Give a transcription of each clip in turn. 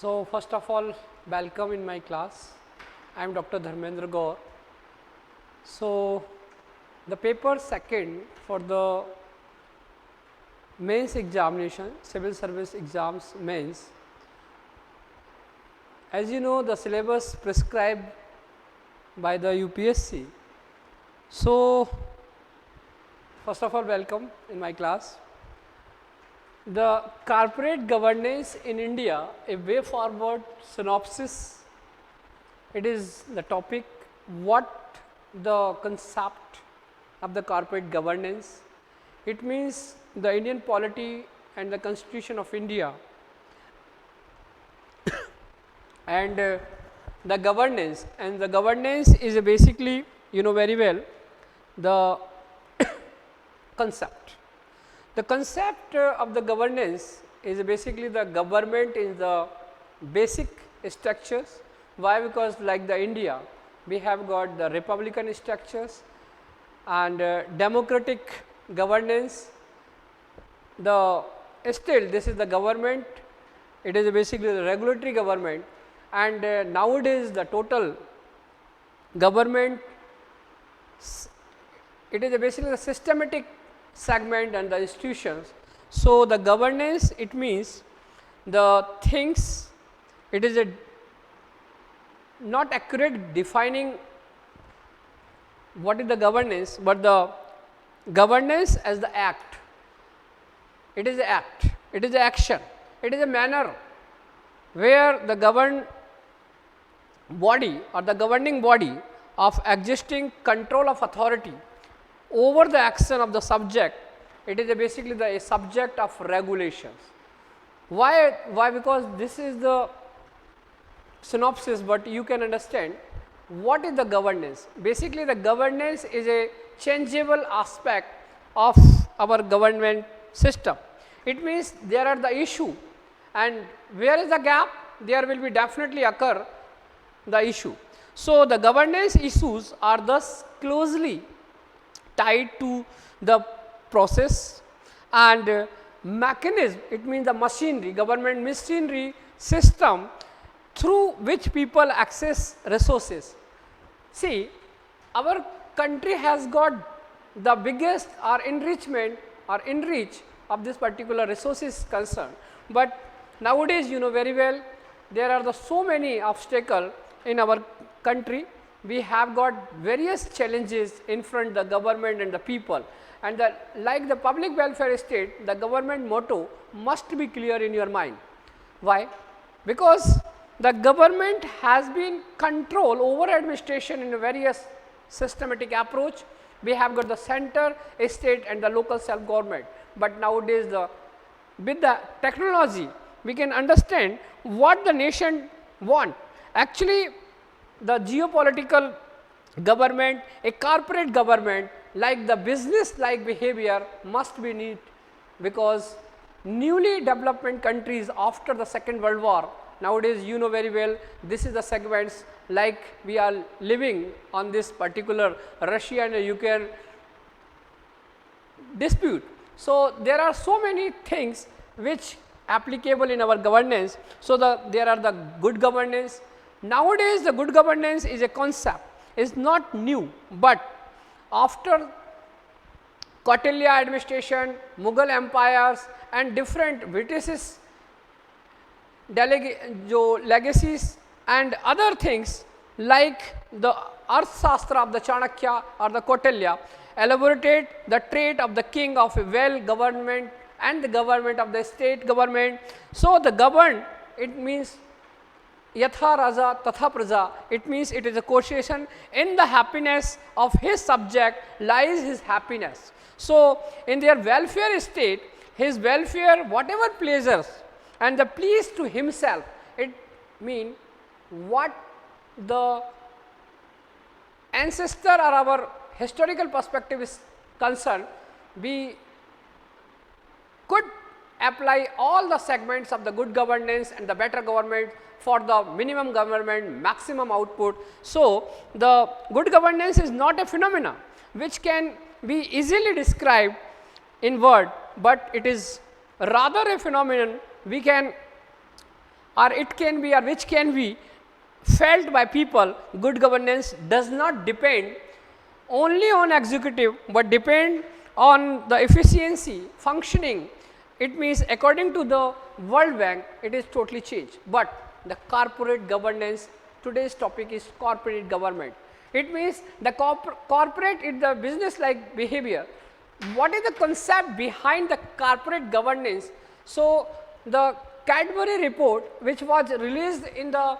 So, first of all, welcome in my class. I am Dr. Dharmendra Gaur. So, the paper second for the mains examination, civil service exams mains. As you know, the syllabus prescribed by the UPSC. So, first of all, welcome in my class. The corporate governance in India, a way forward synopsis. It is the topic, what the concept of the corporate governance. It means the Indian polity and the Constitution of India and the governance, and the governance is basically, you know very well, the concept. The concept of the governance is basically the government in the basic structures. Why? Because like the India, we have got the republican structures and democratic governance. The still this is the government, it is basically the regulatory government, and nowadays the total government, it is basically the systematic segment and the institutions. So, the governance, it means the things, it is a not accurate defining what is the governance, but the governance as the act. It is the act, it is the action, it is a manner where the governed body or the governing body of existing control of authority over the action of the subject, it is basically the subject of regulations. Why? Because this is the synopsis, but you can understand what is the governance. Basically, the governance is a changeable aspect of our government system. It means there are the issue, and where is the gap, there will be definitely occur the issue. So, the governance issues are thus closely tied to the process and mechanism, it means the machinery, government machinery system through which people access resources. See, our country has got the biggest or enrichment or enrich of this particular resources concern, but nowadays you know very well there are the so many obstacles in our country. We have got various challenges in front the government and the people, and the, like the public welfare state, the government motto must be clear in your mind. Why? Because the government has been control over administration in a various systematic approach. We have got the center, state and the local self government, but nowadays with the technology we can understand what the nation want. Actually, the geopolitical government, a corporate government, like the business like behavior must be neat, because newly development countries after the Second World War, nowadays you know very well this is the segments like we are living on this particular Russia and Ukraine dispute. So, there are so many things which applicable in our governance. So, there are the good governance. Nowadays, the good governance is a concept, is not new, but after Kautilya administration, Mughal empires and different British legacies and other things like the Arthashastra of the Chanakya or the Kautilya elaborated the trait of the king of a well government and the government of the state government. So, the governed, it means Yatha Raja Tatha Praja, it means it is a quotation, in the happiness of his subject lies his happiness. So, in their welfare state, his welfare, whatever pleasures and the please to himself, it mean what the ancestor or our historical perspective is concerned, we could apply all the segments of the good governance and the better government for the minimum government, maximum output. So, the good governance is not a phenomena which can be easily described in word, but it is rather a phenomenon we can or it can be or which can be felt by people, good governance does not depend only on executive, but depend on the efficiency, functioning. It means according to the World Bank, it is totally changed, but the corporate governance, today's topic is corporate government. It means the corporate is the business like behavior. What is the concept behind the corporate governance? So, the Cadbury report, which was released in the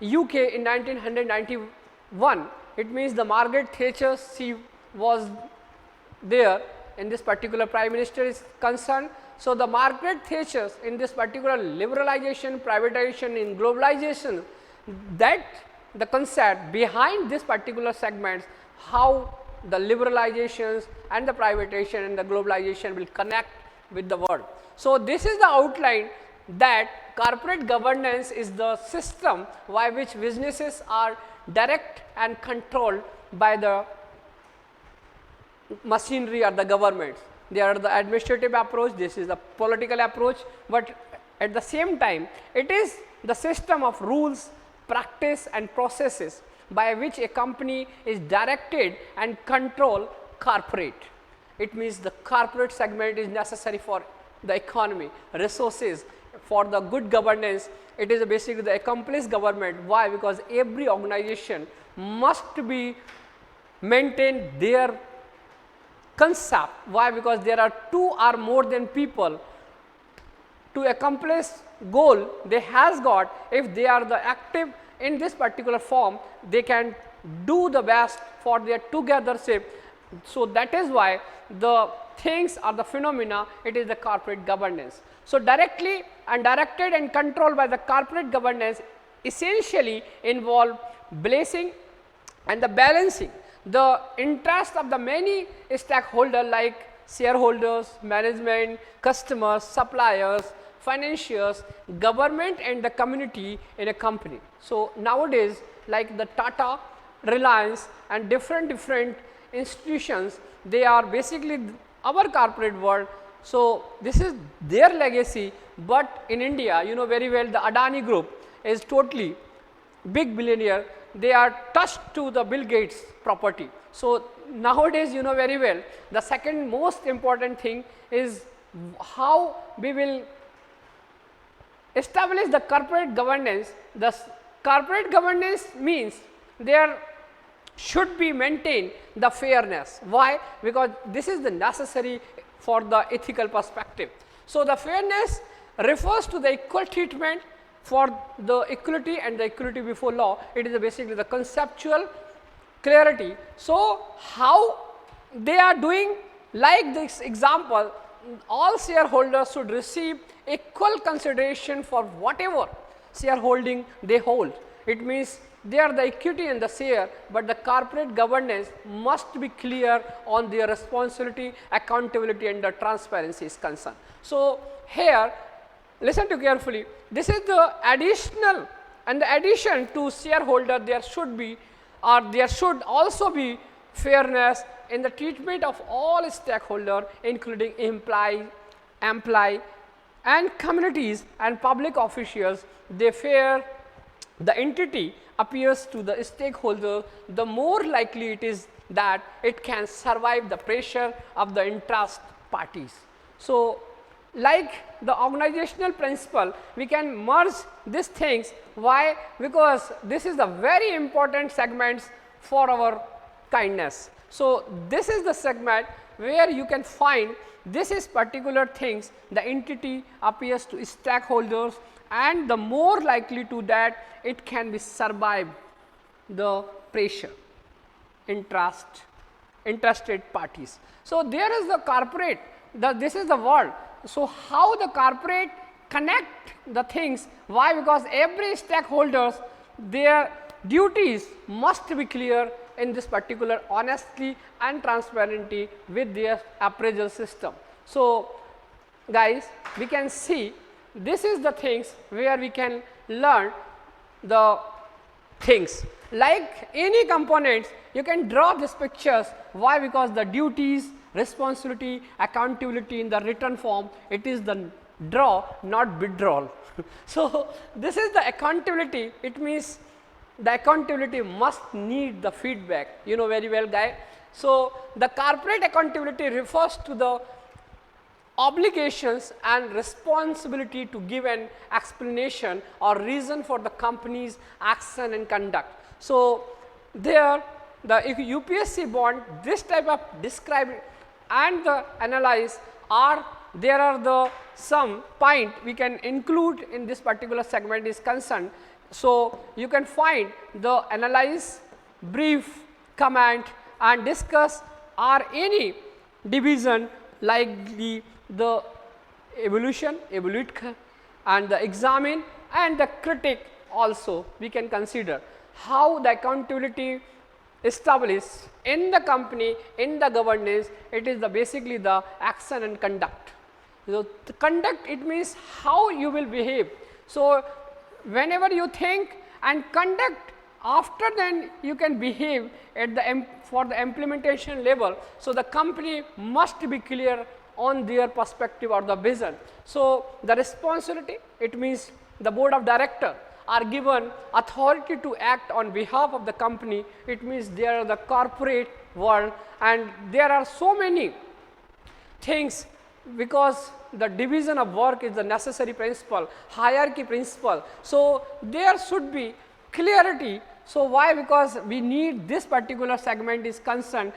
UK in 1991, it means the Margaret Thatcher, she was there in this particular prime minister is concerned. So, the Margaret Thatcher in this particular liberalization, privatization, in globalization, that the concept behind this particular segments, how the liberalizations and the privatization and the globalization will connect with the world. So, this is the outline that corporate governance is the system by which businesses are direct and controlled by the machinery or the government. They are the administrative approach, this is the political approach, but at the same time it is the system of rules, practice and processes by which a company is directed and controlled corporate. It means the corporate segment is necessary for the economy, resources, for the good governance. It is basically the accomplished government. Why? Because every organization must be maintain their concept. Why? Because there are two or more than people to accomplish goal they has got. If they are the active in this particular form, they can do the best for their togethership. So, that is why the things or the phenomena, it is the corporate governance. So, directly and directed and controlled by the corporate governance essentially involve blessing and the balancing the interest of the many stakeholders like shareholders, management, customers, suppliers, financiers, government and the community in a company. So, nowadays like the Tata, Reliance and different institutions, they are basically our corporate world. So, this is their legacy, but in India you know very well the Adani group is totally big billionaire, they are touched to the Bill Gates property. So, nowadays you know very well the second most important thing is how we will establish the corporate governance. The corporate governance means there should be maintained the fairness. Why? Because this is the necessary for the ethical perspective. So, the fairness refers to the equal treatment for the equality and the equality before law. It is basically the conceptual clarity. So, how they are doing, like this example, all shareholders should receive equal consideration for whatever shareholding they hold. It means they are the equity and the share, but the corporate governance must be clear on their responsibility, accountability and the transparency is concerned. So, here listen to carefully, this is the additional and the addition to shareholder, there should be or there should also be fairness in the treatment of all stakeholders including employee and communities and public officials. They fair the entity appears to the stakeholder, the more likely it is that it can survive the pressure of the interest parties. So, like the organizational principle, we can merge these things. Why? Because this is the very important segments for our kindness. So, this is the segment where you can find this is particular things, the entity appears to stakeholders and the more likely to that it can be survive the pressure, interested parties. So, there is the corporate, this is the world. So, how the corporate connect the things? Why? Because every stakeholders, their duties must be clear in this particular honesty and transparency with their appraisal system. So, guys, we can see this is the things where we can learn the things. Like any components, you can draw these pictures. Why? Because the duties, responsibility, accountability in the written form, it is the draw, not withdrawal. So, this is the accountability. It means the accountability must need the feedback, you know very well, guy. So, the corporate accountability refers to the obligations and responsibility to give an explanation or reason for the company's action and conduct. So, there the UPSC bond, this type of describe and the analyze are there are the some point we can include in this particular segment is concerned. So, you can find the analyze, brief, comment and discuss or any division like the evolution, evolute and the examine and the critic also we can consider how the accountability established in the company, in the governance, it is the basically the action and conduct. So, the conduct it means how you will behave. So, whenever you think and conduct, after then you can behave at the for the implementation level. So, the company must be clear on their perspective or the vision. So, the responsibility it means the board of director are given authority to act on behalf of the company. It means they are the corporate world and there are so many things because the division of work is the necessary principle, hierarchy principle. So, there should be clarity. So, why? Because we need this particular segment is concerned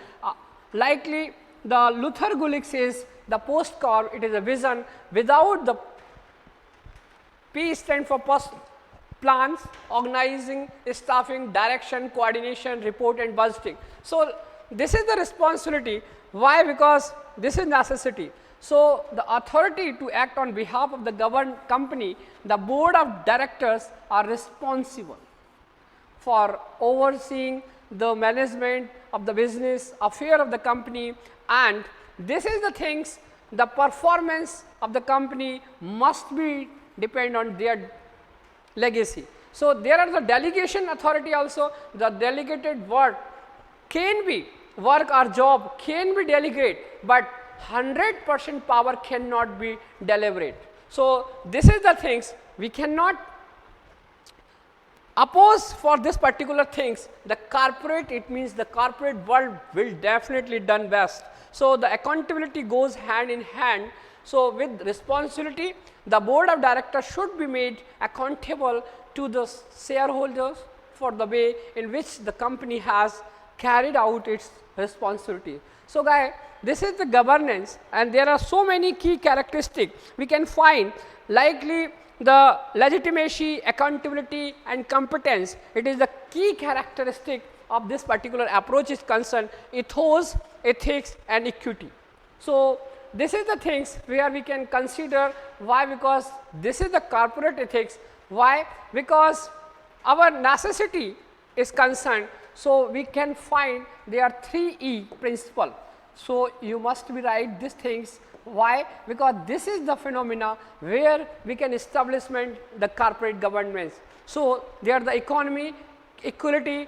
likely the Luther Gulick says the post corp it is a vision without the P stand for post plans, organizing, staffing, direction, coordination, report and budgeting. So, this is the responsibility. Why? Because this is necessity. So, the authority to act on behalf of the governed company, the board of directors are responsible for overseeing the management of the business affair of the company, and this is the things the performance of the company must be depend on their legacy. So, there are the delegation authority also, the delegated work can be work or job can be delegate, but 100% power cannot be deliberate. So, this is the things we cannot oppose for this particular things. The corporate it means the corporate world will definitely done best. So, the accountability goes hand in hand. So, with responsibility the board of directors should be made accountable to the shareholders for the way in which the company has carried out its responsibility. So, guys, this is the governance and there are so many key characteristics we can find likely the legitimacy, accountability and competence. It is the key characteristic of this particular approach is concerned, ethos, ethics and equity. So, this is the things where we can consider why, because this is the corporate ethics. Why? Because our necessity is concerned. So, we can find there are 3 E principle. So, you must be write these things. Why? Because this is the phenomena where we can establishment the corporate governance. So, there are the economy, equality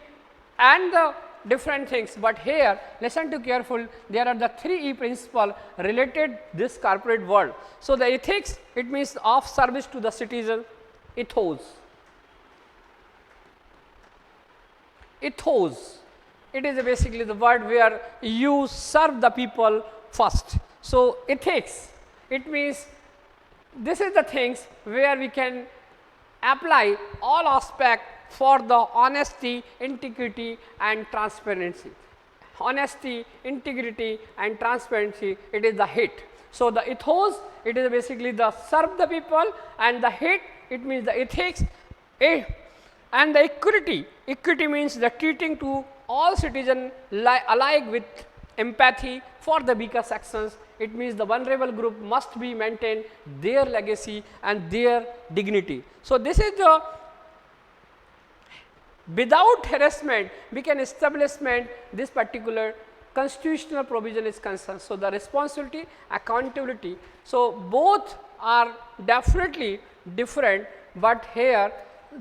and the different things, but here listen to careful, there are the 3 E principle related this corporate world. So, the ethics it means of service to the citizen, ethos. Ethos, it is basically the word where you serve the people first. So, ethics, it means this is the things where we can apply all aspect for the honesty, integrity and transparency. Honesty, integrity and transparency, it is the hit. So, the ethos, it is basically the serve the people, and the hit, it means the ethics, and the equity. Equity means the treating to all citizens alike with empathy for the weaker sections. It means the vulnerable group must be maintained their legacy and their dignity. So, this is the without harassment we can establishment this particular constitutional provision is concerned. So, the responsibility, accountability. So, both are definitely different, but here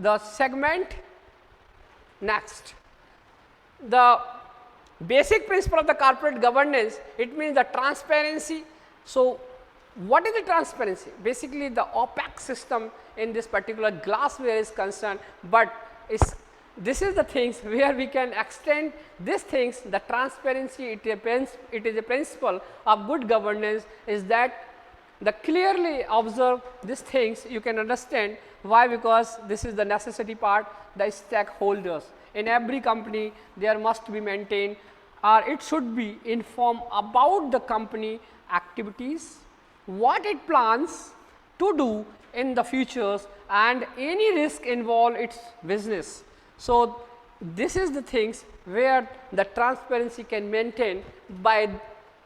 the segment next. The basic principle of the corporate governance, it means the transparency. So, what is the transparency? Basically the opaque system in this particular glassware is concerned, but this is the things where we can extend these things. The transparency, it is a principle of good governance, is that the clearly observe these things you can understand. Why? Because this is the necessity part. The stakeholders in every company, there must be maintained, or it should be informed about the company activities, what it plans to do in the futures, and any risk involved its business. So, this is the things where the transparency can maintain by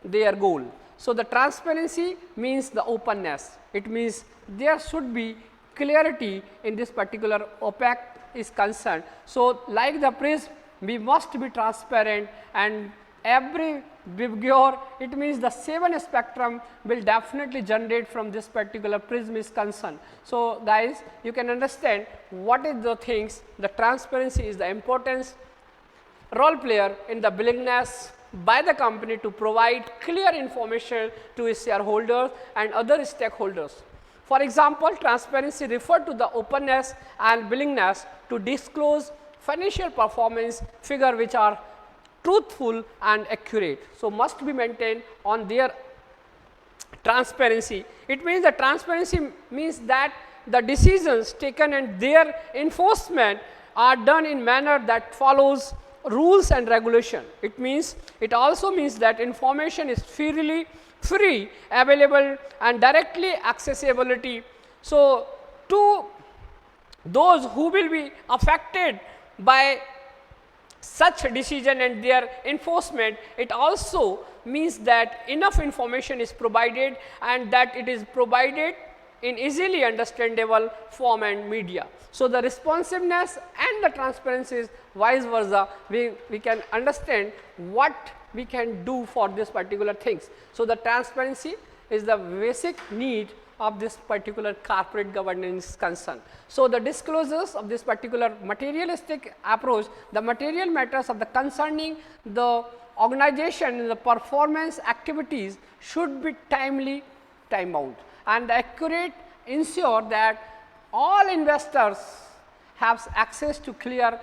their goal. So, the transparency means the openness, it means there should be clarity in this particular opaque is concerned. So, like the prism, we must be transparent, and every behavior, it means the 7 spectrum will definitely generate from this particular prism is concerned. So, guys, you can understand what is the things, the transparency is the importance role player in the willingness by the company to provide clear information to its shareholders and other stakeholders. For example, transparency refer to the openness and willingness to disclose financial performance figure which are truthful and accurate. So, must be maintained on their transparency. It means the transparency means that the decisions taken and their enforcement are done in manner that follows rules and regulation. It also means that information is free, available and directly accessibility. So, to those who will be affected by such decision and their enforcement, it also means that enough information is provided, and that it is provided in easily understandable form and media. So, the responsiveness and the transparency is vice versa. We can understand what we can do for this particular things. So, the transparency is the basic need of this particular corporate governance concern. So, the disclosures of this particular materialistic approach, the material matters of the concerning the organization, the performance activities should be timely, time bound, and accurate, ensure that all investors have access to clear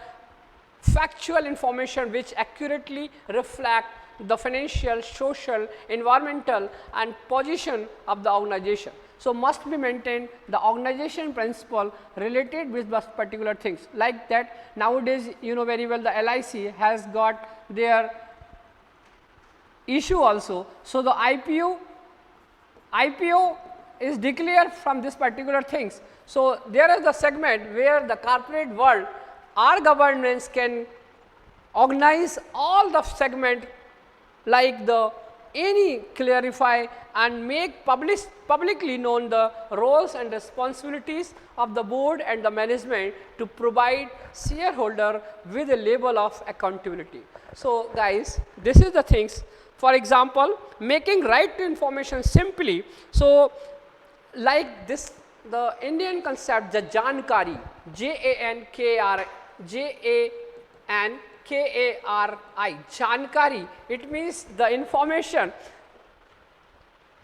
factual information which accurately reflect the financial, social, environmental and position of the organization. So, must be maintained the organization principle related with this particular things, like that nowadays you know very well the LIC has got their issue also. So, the IPO is declared from this particular things. So, there is the segment where the corporate world, our governance can organize all the segment like the any clarify and make publicly known the roles and responsibilities of the board and the management to provide shareholder with a level of accountability. So, guys, this is the things. For example, making right to information simply. So, like this, the Indian concept, the Jankari, Jankari, Jankari, it means the information,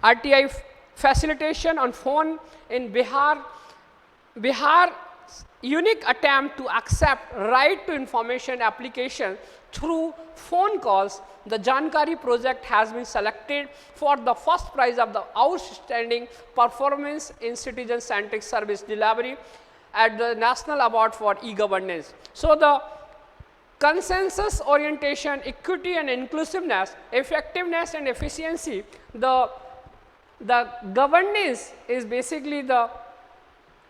RTI facilitation on phone in Bihar, unique attempt to accept right to information application through phone calls. The Jankari project has been selected for the first prize of the outstanding performance in citizen centric service delivery at the National Award for e-governance. So, the consensus orientation, equity and inclusiveness, effectiveness and efficiency, the governance is basically the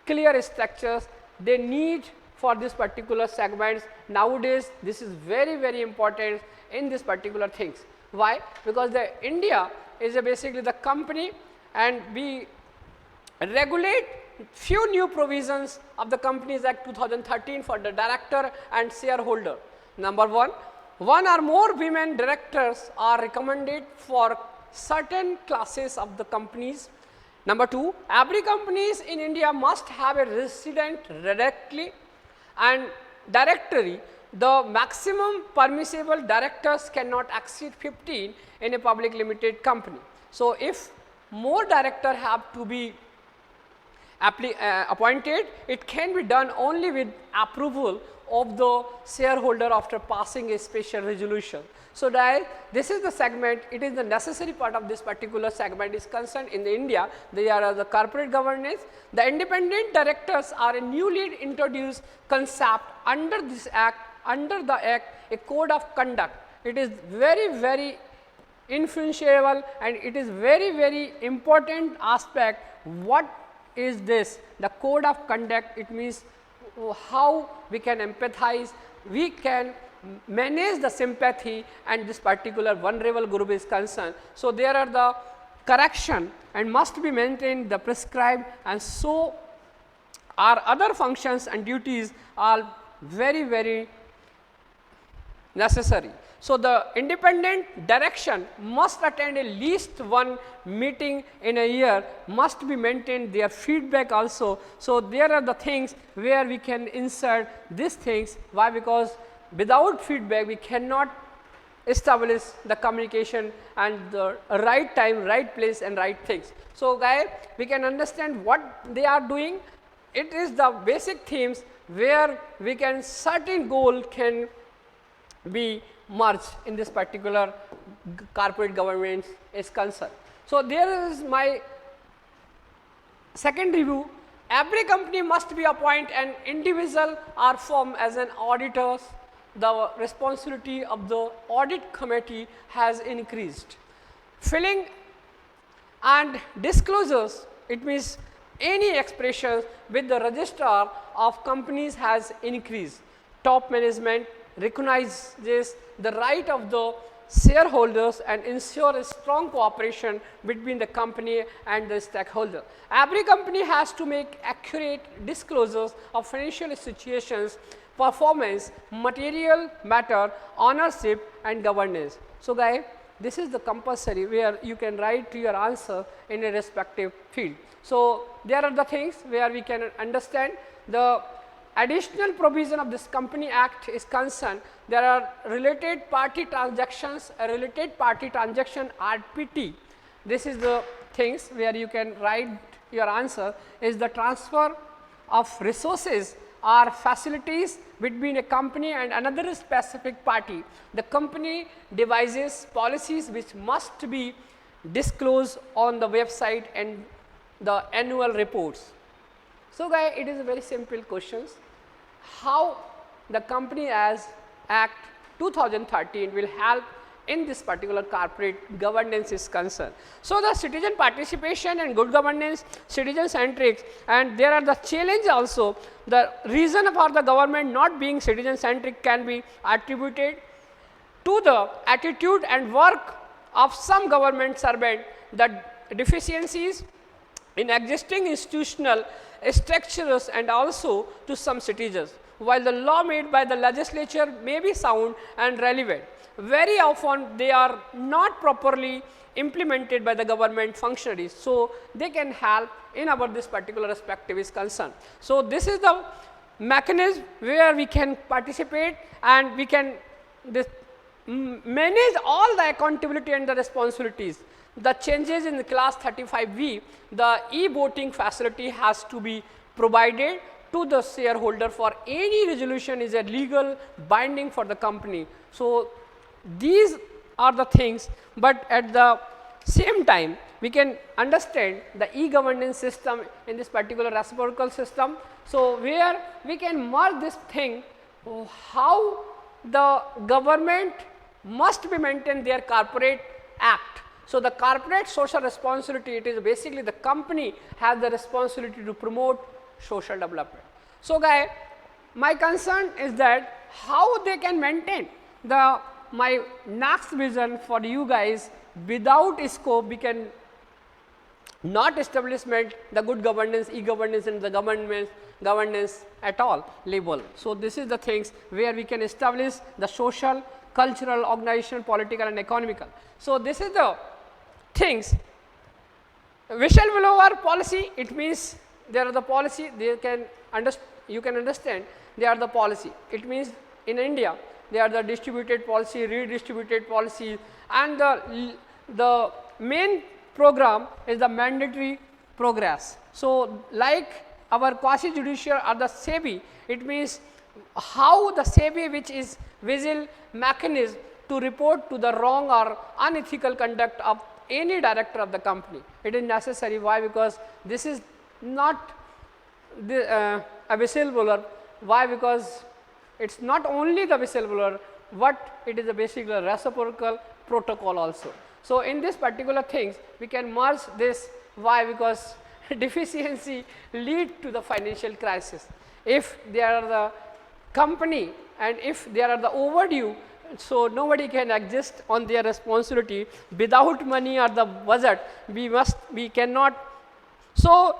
clear structures they need for this particular segments. Nowadays, this is very important in this particular things. Why? Because the India is basically the company, and we regulate few new provisions of the Companies Act 2013 for the director and shareholder. Number one or more women directors are recommended for certain classes of the companies. Number two, every companies in India must have a resident directly and directory. The maximum permissible directors cannot exceed 15 in a public limited company. So, if more director have to be appointed, it can be done only with approval of the shareholder after passing a special resolution. So, this is the segment, it is the necessary part of this particular segment is concerned in the India. They are the corporate governance. The independent directors are a newly introduced concept under this act, under the act, a code of conduct. It is very influential and it is very important aspect. What is this? The code of conduct, it means how we can empathize, we can manage the sympathy and this particular vulnerable group is concerned. So, there are the correction and must be maintained the prescribed, and so our other functions and duties are very necessary. So, the independent direction must attend at least one meeting in a year, must be maintained their feedback also. So, there are the things where we can insert these things. Why? Because without feedback we cannot establish the communication and the right time, right place and right things. So, guys, we can understand what they are doing. It is the basic themes where we can certain goal can be merged in this particular corporate governance is concerned. So, there is my second review. Every company must be appoint an individual or firm as an auditors. The responsibility of the audit committee has increased. Filling and disclosures, it means any expressions with the registrar of companies has increased. Top management recognizes the right of the shareholders and ensure a strong cooperation between the company and the stakeholder. Every company has to make accurate disclosures of financial situations, performance, material matter, ownership and governance. So, guys, this is the compulsory where you can write your answer in a respective field. So, there are the things where we can understand the additional provision of this Company Act is concerned. There are related party transactions, a related party transaction RPT. This is the things where you can write your answer is the transfer of resources or facilities between a company and another specific party. The company devises policies which must be disclosed on the website and the annual reports. So, guys, it is a very simple questions. How the Company as Act 2013 will help in this particular corporate governance is concerned. So, the citizen participation and good governance, citizen centric, and there are the challenge also. The reason for the government not being citizen centric can be attributed to the attitude and work of some government servant, the deficiencies in existing institutional structures and also to some citizens. While the law made by the legislature may be sound and relevant, very often they are not properly implemented by the government functionaries. So, they can help in our this particular respective is concerned. So, this is the mechanism where we can participate and we can manage all the accountability and the responsibilities. The changes in the class 35V, the e-voting facility has to be provided to the shareholder for any resolution is a legal binding for the company. So, these are the things, but at the same time we can understand the e-governance system in this particular reciprocal system. So, where we can merge this thing, how the government must be maintain their corporate act. So, the corporate social responsibility, it is basically the company has the responsibility to promote social development. So, guys, my concern is that how they can maintain the my next vision for you guys. Without scope we can not establishment the good governance, e-governance and the governance at all level. So, this is the things where we can establish the social, cultural, organizational, political and economical. So, this is the things. Whistleblower policy, it means there are the policy, they can you can understand they are the policy. It means in India they are the distributed policy, redistributed policy, and the main program is the mandatory progress. So, like our quasi judicial or the SEBI, it means how the SEBI, which is visual mechanism to report to the wrong or unethical conduct of any director of the company. It is necessary. Why? Because this is not a whistleblower. Why? Because it is not only the whistleblower, but it is a basically a reciprocal protocol also. So, in this particular things we can merge this. Why? Because deficiency lead to the financial crisis. If they are the company and if they are the overdue, so nobody can exist on their responsibility. Without money or the budget, we cannot. So,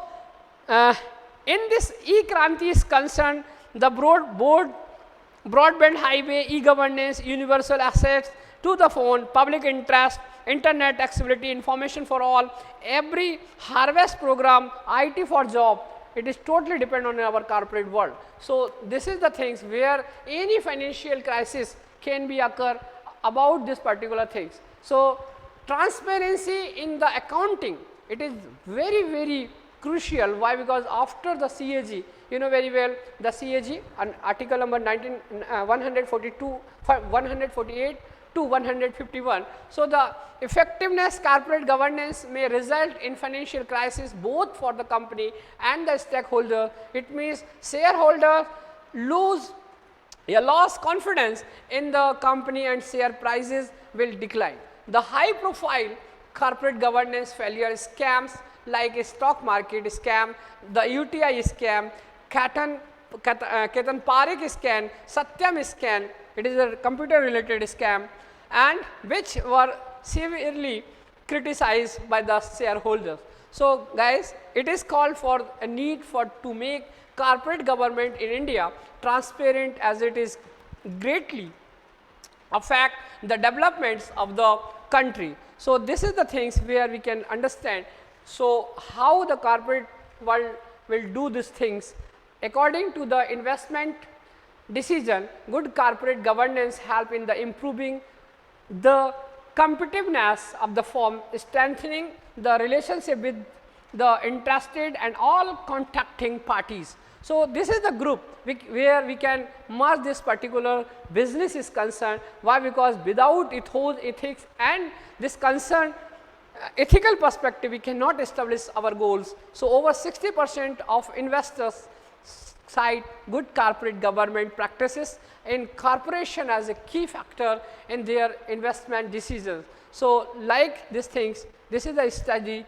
in this e-Kranti is concerned, the broadband highway, e-governance, universal access to the phone, public interest, internet accessibility, information for all, every harvest program, IT for job, it is totally dependent on our corporate world. So, this is the things where any financial crisis can be occur about this particular things. So, transparency in the accounting, it is very, very crucial. Why? Because after the CAG, you know very well the CAG, article number 142, 148 to 151. So, the effectiveness corporate governance may result in financial crisis both for the company and the stakeholder. It means shareholders lost confidence in the company and share prices will decline. The high profile corporate governance failure scams like a stock market scam, the UTI scam, Ketan Parekh scam, Satyam scam, it is a computer related scam, and which were severely criticized by the shareholders. So, guys, it is called for a need for to make corporate government in India transparent, as it is greatly affect the developments of the country. So, this is the things where we can understand. So, how the corporate world will do these things. According to the investment decision, good corporate governance help in the improving the competitiveness of the firm, strengthening the relationship with the interested and all contracting parties. So, this is the group where we can merge this particular business is concerned. Why? Because without ethics and this concern ethical perspective, we cannot establish our goals. So, over 60% of investors cite good corporate government practices in corporation as a key factor in their investment decisions. So, like these things, this is a study,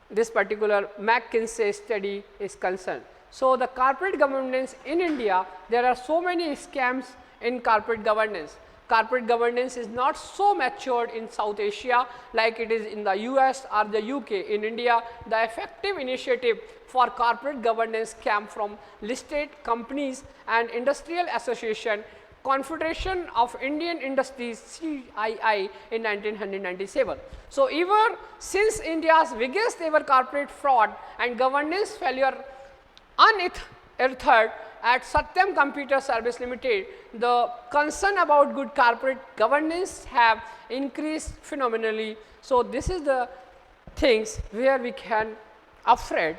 this particular McKinsey study is concerned. So, the corporate governance in India, there are so many scams in corporate governance. Corporate governance is not so matured in South Asia like it is in the US or the UK. In India, the effective initiative for corporate governance came from listed companies and industrial association, Confederation of Indian Industries CII in 1997. So, ever since India's biggest ever corporate fraud and governance failure unearthed at Satyam Computer Service Limited, the concern about good corporate governance have increased phenomenally. So, this is the things where we can afraid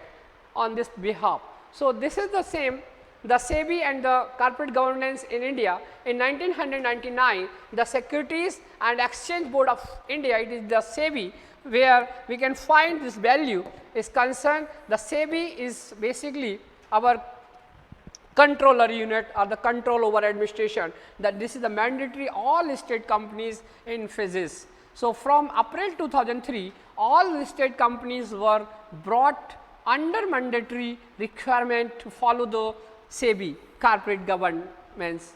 on this behalf. So, this is the same, the SEBI and the corporate governance in India. In 1999, the Securities and Exchange Board of India, it is the SEBI, where we can find this value is concerned. The SEBI is basically our controller unit or the control over administration, that this is the mandatory all listed companies in phases. So, from April 2003, all listed companies were brought under mandatory requirement to follow the SEBI corporate governance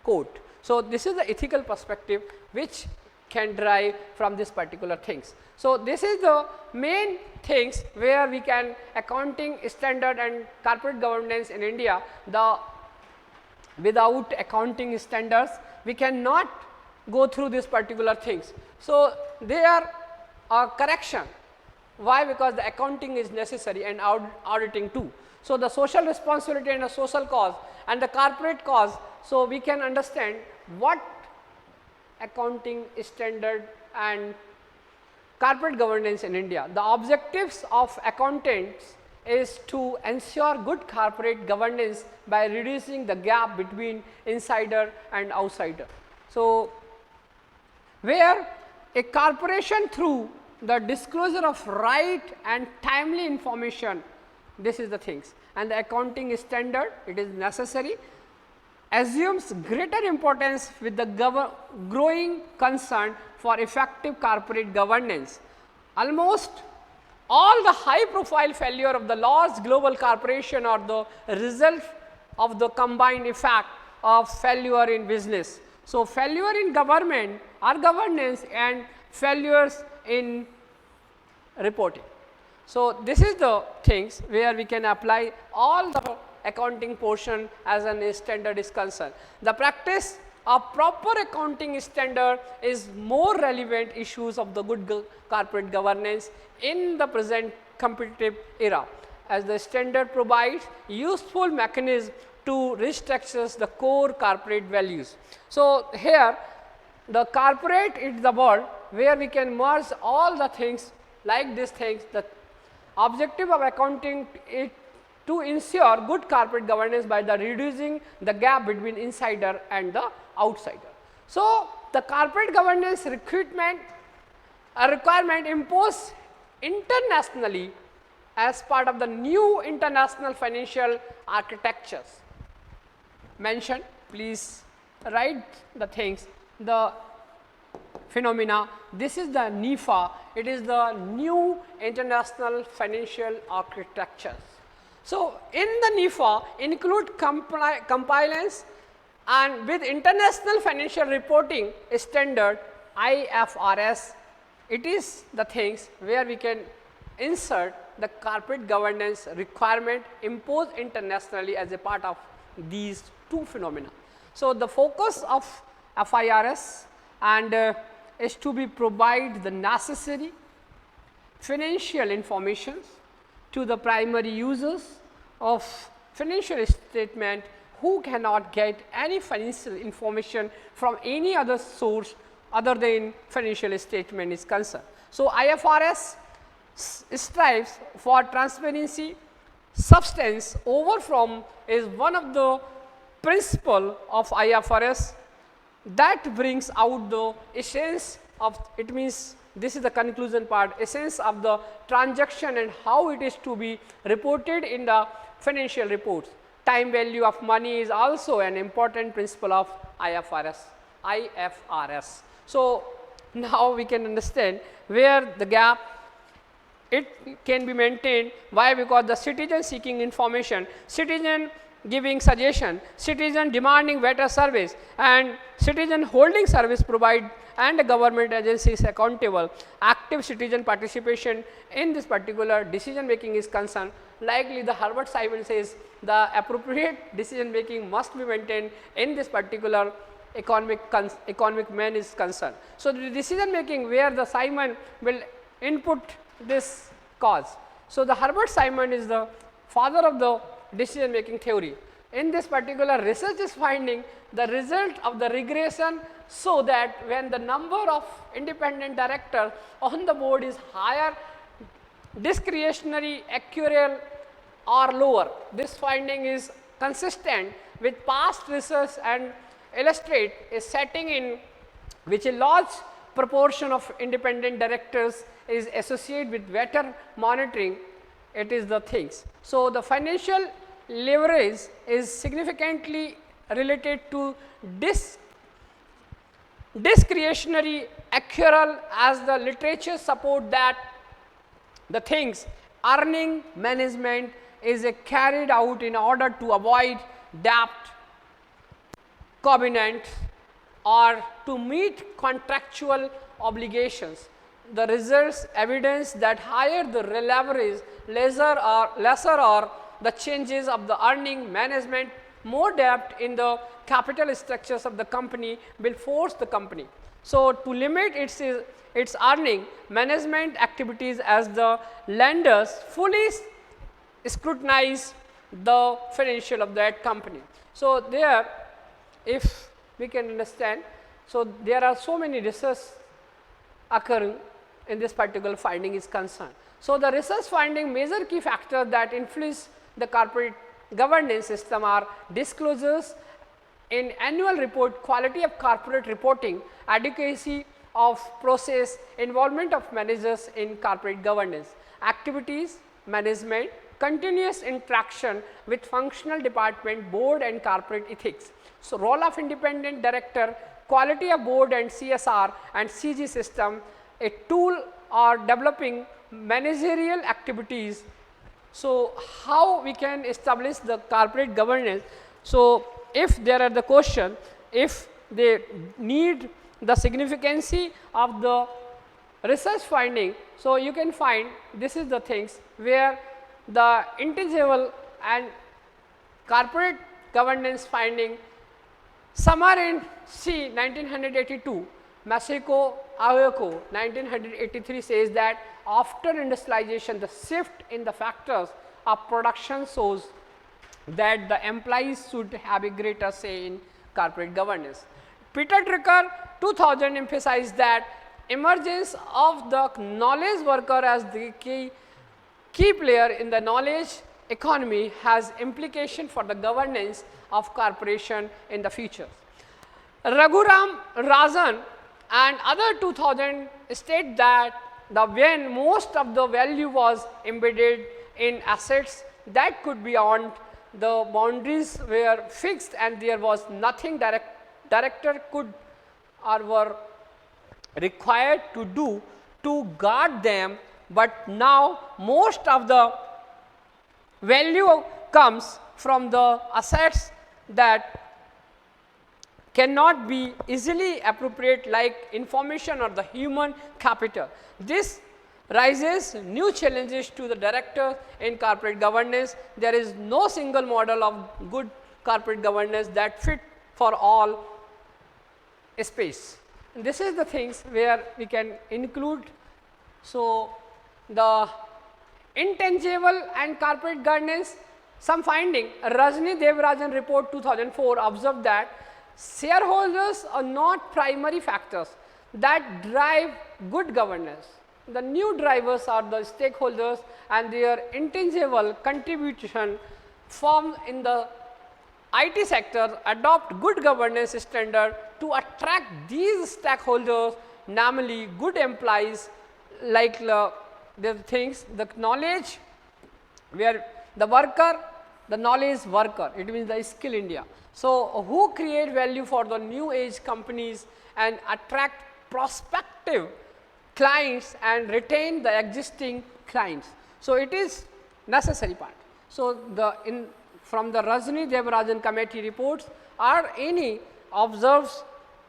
code. So, this is the ethical perspective which can derive from this particular things. So, this is the main things where we can accounting standard and corporate governance in India. The without accounting standards we cannot go through these particular things. So, they are a correction. Why? Because the accounting is necessary and auditing too. So, the social responsibility and the social cause and the corporate cause. So, we can understand what accounting standard and corporate governance in India. The objectives of accountants is to ensure good corporate governance by reducing the gap between insider and outsider. So, where a corporation through the disclosure of right and timely information, this is the things, and the accounting standard, it is necessary, assumes greater importance with the growing concern for effective corporate governance. Almost all the high profile failure of the large global corporation are the result of the combined effect of failure in business. So, failure in government or governance and failures in reporting. So, this is the things where we can apply all the accounting portion as an standard is concerned. The practice of proper accounting standard is more relevant issues of the good corporate governance in the present competitive era, as the standard provides useful mechanism to restructure the core corporate values. So, here the corporate is the word where we can merge all the things like these things. The objective of accounting is to ensure good corporate governance by the reducing the gap between insider and the outsider. So, the corporate governance requirement imposed internationally as part of the new international financial architectures mentioned. Please write the things, the phenomena. This is the NIFA, it is the new international financial architectures. So, in the NIFA include compliance and with international financial reporting standard IFRS, it is the things where we can insert the corporate governance requirement imposed internationally as a part of these two phenomena. So, the focus of FIRS and is to be provide the necessary financial information to the primary users of financial statement who cannot get any financial information from any other source other than financial statement is concerned. So, IFRS strives for transparency. Substance over from is one of the principle of IFRS that brings out the essence of, it means this is the conclusion part, essence of the transaction and how it is to be reported in the financial reports. Time value of money is also an important principle of IFRS. So, now we can understand where the gap it can be maintained. Why? Because the citizen seeking information, citizen giving suggestion, citizen demanding better service and citizen holding service provide and the government agency is accountable. Active citizen participation in this particular decision making is concerned. Likely the Herbert Simon says the appropriate decision making must be maintained in this particular economic man is concerned. So, the decision making where the Simon will input this cause. So, the Herbert Simon is the father of the decision making theory. In this particular research is finding the result of the regression, so that when the number of independent directors on the board is higher, discretionary actuarial or lower. This finding is consistent with past research and illustrate a setting in which a large proportion of independent directors is associated with better monitoring. It is the things. So, the financial leverage is significantly related to discretionary actuarial, as the literature support that the things earning management is carried out in order to avoid debt covenant or to meet contractual obligations. The results evidence that higher the leverage, lesser are the changes of the earning management, more debt in the capital structures of the company will force the company. So, to limit its earning management activities as the lenders fully scrutinize the financial of that company. So, there if we can understand, so there are so many research occurring in this particular finding is concerned. So, the research finding major key factors that influence the corporate governance system are disclosures in annual report, quality of corporate reporting, adequacy of process, involvement of managers in corporate governance, activities, management, continuous interaction with functional department, board and corporate ethics. So, role of independent director, quality of board and CSR and CG system, a tool or developing managerial activities. So, how we can establish the corporate governance? So, if there are the question, if they need the significance of the research finding, so you can find this is the things where the intangible and corporate governance finding. Somewhere in C 1982, Masako Ayoko 1983 says that after industrialization, the shift in the factors of production shows that the employees should have a greater say in corporate governance. Peter Drucker 2000 emphasized that emergence of the knowledge worker as the key player in the knowledge economy has implication for the governance of corporation in the future. Raghuram Rajan and other 2000 state that when most of the value was embedded in assets that could be owned, the boundaries were fixed and there was nothing director could or were required to do to guard them, but now most of the value comes from the assets that cannot be easily appropriate like information or the human capital. This raises new challenges to the director in corporate governance. There is no single model of good corporate governance that fit for all space. And this is the things where we can include. So, the intangible and corporate governance, some finding, Rajni Devarajan report 2004 observed that shareholders are not primary factors that drive good governance. The new drivers are the stakeholders and their intangible contribution formed in the IT sector adopt good governance standard to attract these stakeholders, namely good employees like the things, the knowledge where the worker, the knowledge worker, it means the skill India. So, who create value for the new age companies and attract prospective clients and retain the existing clients. So, it is necessary part. So, from the Rajni Devarajan committee reports or any observes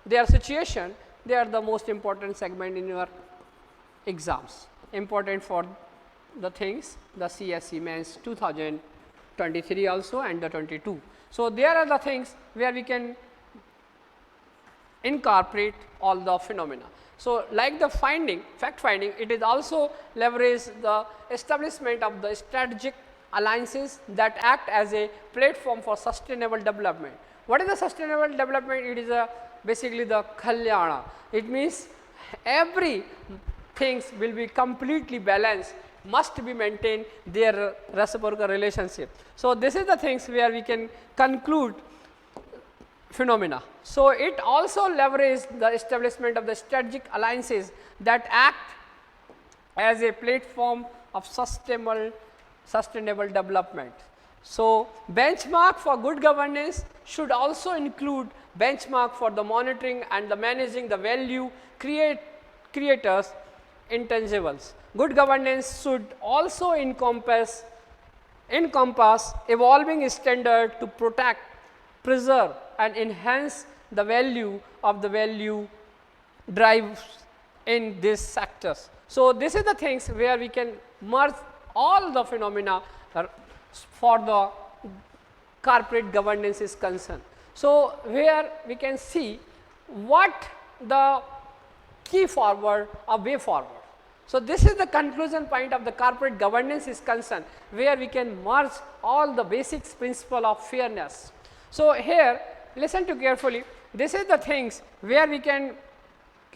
their situation, they are the most important segment in your exams, important for the things, the CSE mains 2023 also and the 22. So, there are the things where we can incorporate all the phenomena. So, like the finding, fact finding, it is also leverage the establishment of the strategic alliances that act as a platform for sustainable development. What is the sustainable development? It is basically the kalyana. It means every things will be completely balanced, must be maintained their reciprocal relationship. So, this is the things where we can conclude phenomena. So, it also leverages the establishment of the strategic alliances that act as a platform of sustainable development. So, benchmark for good governance should also include benchmark for the monitoring and the managing the value creators intangibles. Good governance should also encompass evolving standard to protect, preserve and enhance the value of the value drives in these sectors. So, this is the things where we can merge all the phenomena for the corporate governance is concerned. So, where we can see what the key forward or way forward. So, this is the conclusion point of the corporate governance is concerned, where we can merge all the basics principle of fairness. So, here listen to carefully, this is the things where we can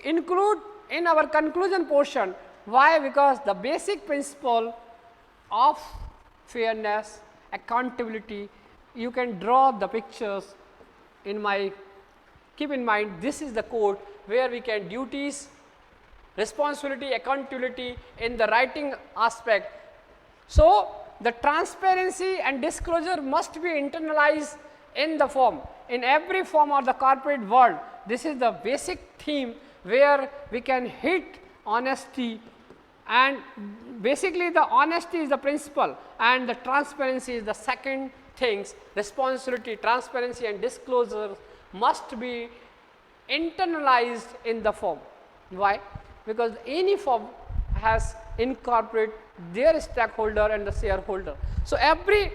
include in our conclusion portion Why? Because the basic principle of fairness, accountability, you can draw the pictures in my, keep in mind this is the code where we can duties, responsibility, accountability in the writing aspect. So, the transparency and disclosure must be internalized in the firm, in every firm of the corporate world. This is the basic theme where we can hit honesty, and basically the honesty is the principle and the transparency is the second things. Responsibility, transparency and disclosure must be internalized in the firm. Why? Because any firm has incorporate their stakeholder and the shareholder. So, every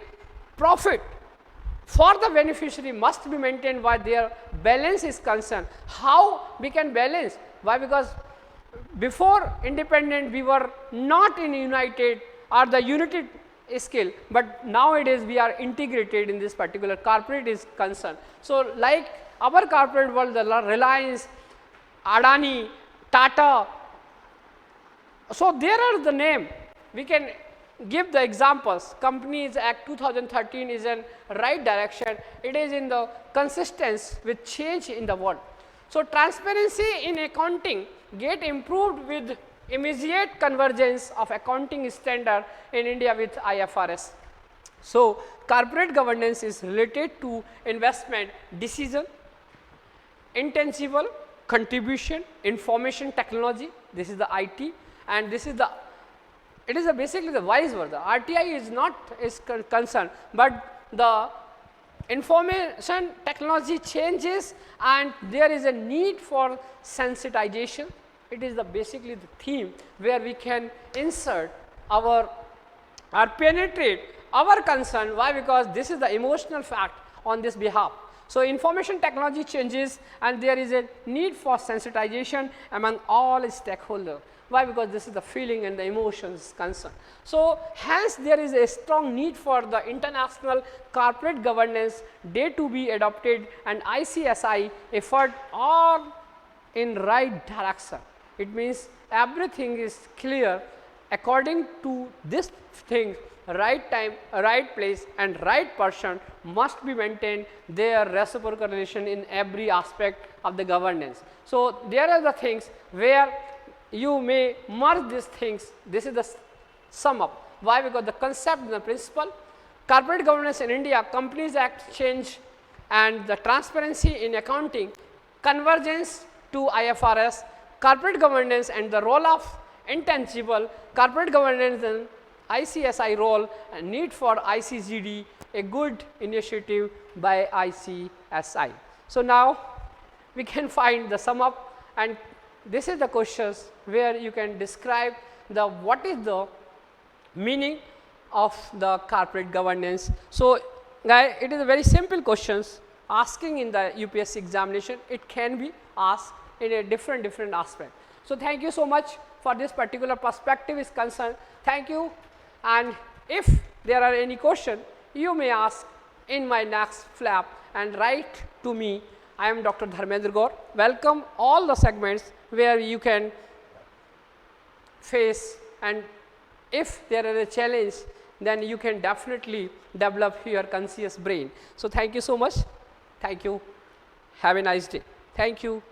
profit for the beneficiary must be maintained while their balance is concerned. How we can balance? Why? Because before independent we were not in united or the united scale, but nowadays we are integrated in this particular corporate is concerned. So, like our corporate world, the Reliance, Adani, Tata, so there are the name, we can give the examples. Companies Act 2013 is in right direction, it is in the consistence with change in the world. So, transparency in accounting get improved with immediate convergence of accounting standard in India with IFRS. So, corporate governance is related to investment decision, intangible contribution, information technology, this is the IT, and this is the, it is basically the vice versa. RTI is not concerned, but the information technology changes and there is a need for sensitization. It is the basically the theme where we can insert our or penetrate our concern. Why? Because this is the emotional fact on this behalf. So, information technology changes and there is a need for sensitization among all stakeholders. Why? Because this is the feeling and the emotions concern. So, hence there is a strong need for the international corporate governance date to be adopted, and ICSI effort are in right direction. It means everything is clear according to this thing, right time, right place and right person must be maintained their reciprocal relation in every aspect of the governance. So, there are the things where you may merge these things, this is the sum up. Why? Because the concept and the principle, corporate governance in India, Companies Act change and the transparency in accounting, convergence to IFRS, corporate governance and the role of intangible, corporate governance and ICSI role and need for ICGD, a good initiative by ICSI. So, now we can find the sum up, and this is the questions where you can describe the what is the meaning of the corporate governance. So, guys, it is a very simple questions asking in the UPSC examination, it can be asked in a different aspect. So, thank you so much for this particular perspective is concerned. Thank you, and if there are any question you may ask in my next flap and write to me. I am Dr. Dharmendra Gaur. Welcome all the segments where you can face, and if there is a challenge then you can definitely develop your conscious brain. So, thank you so much. Thank you. Have a nice day. Thank you.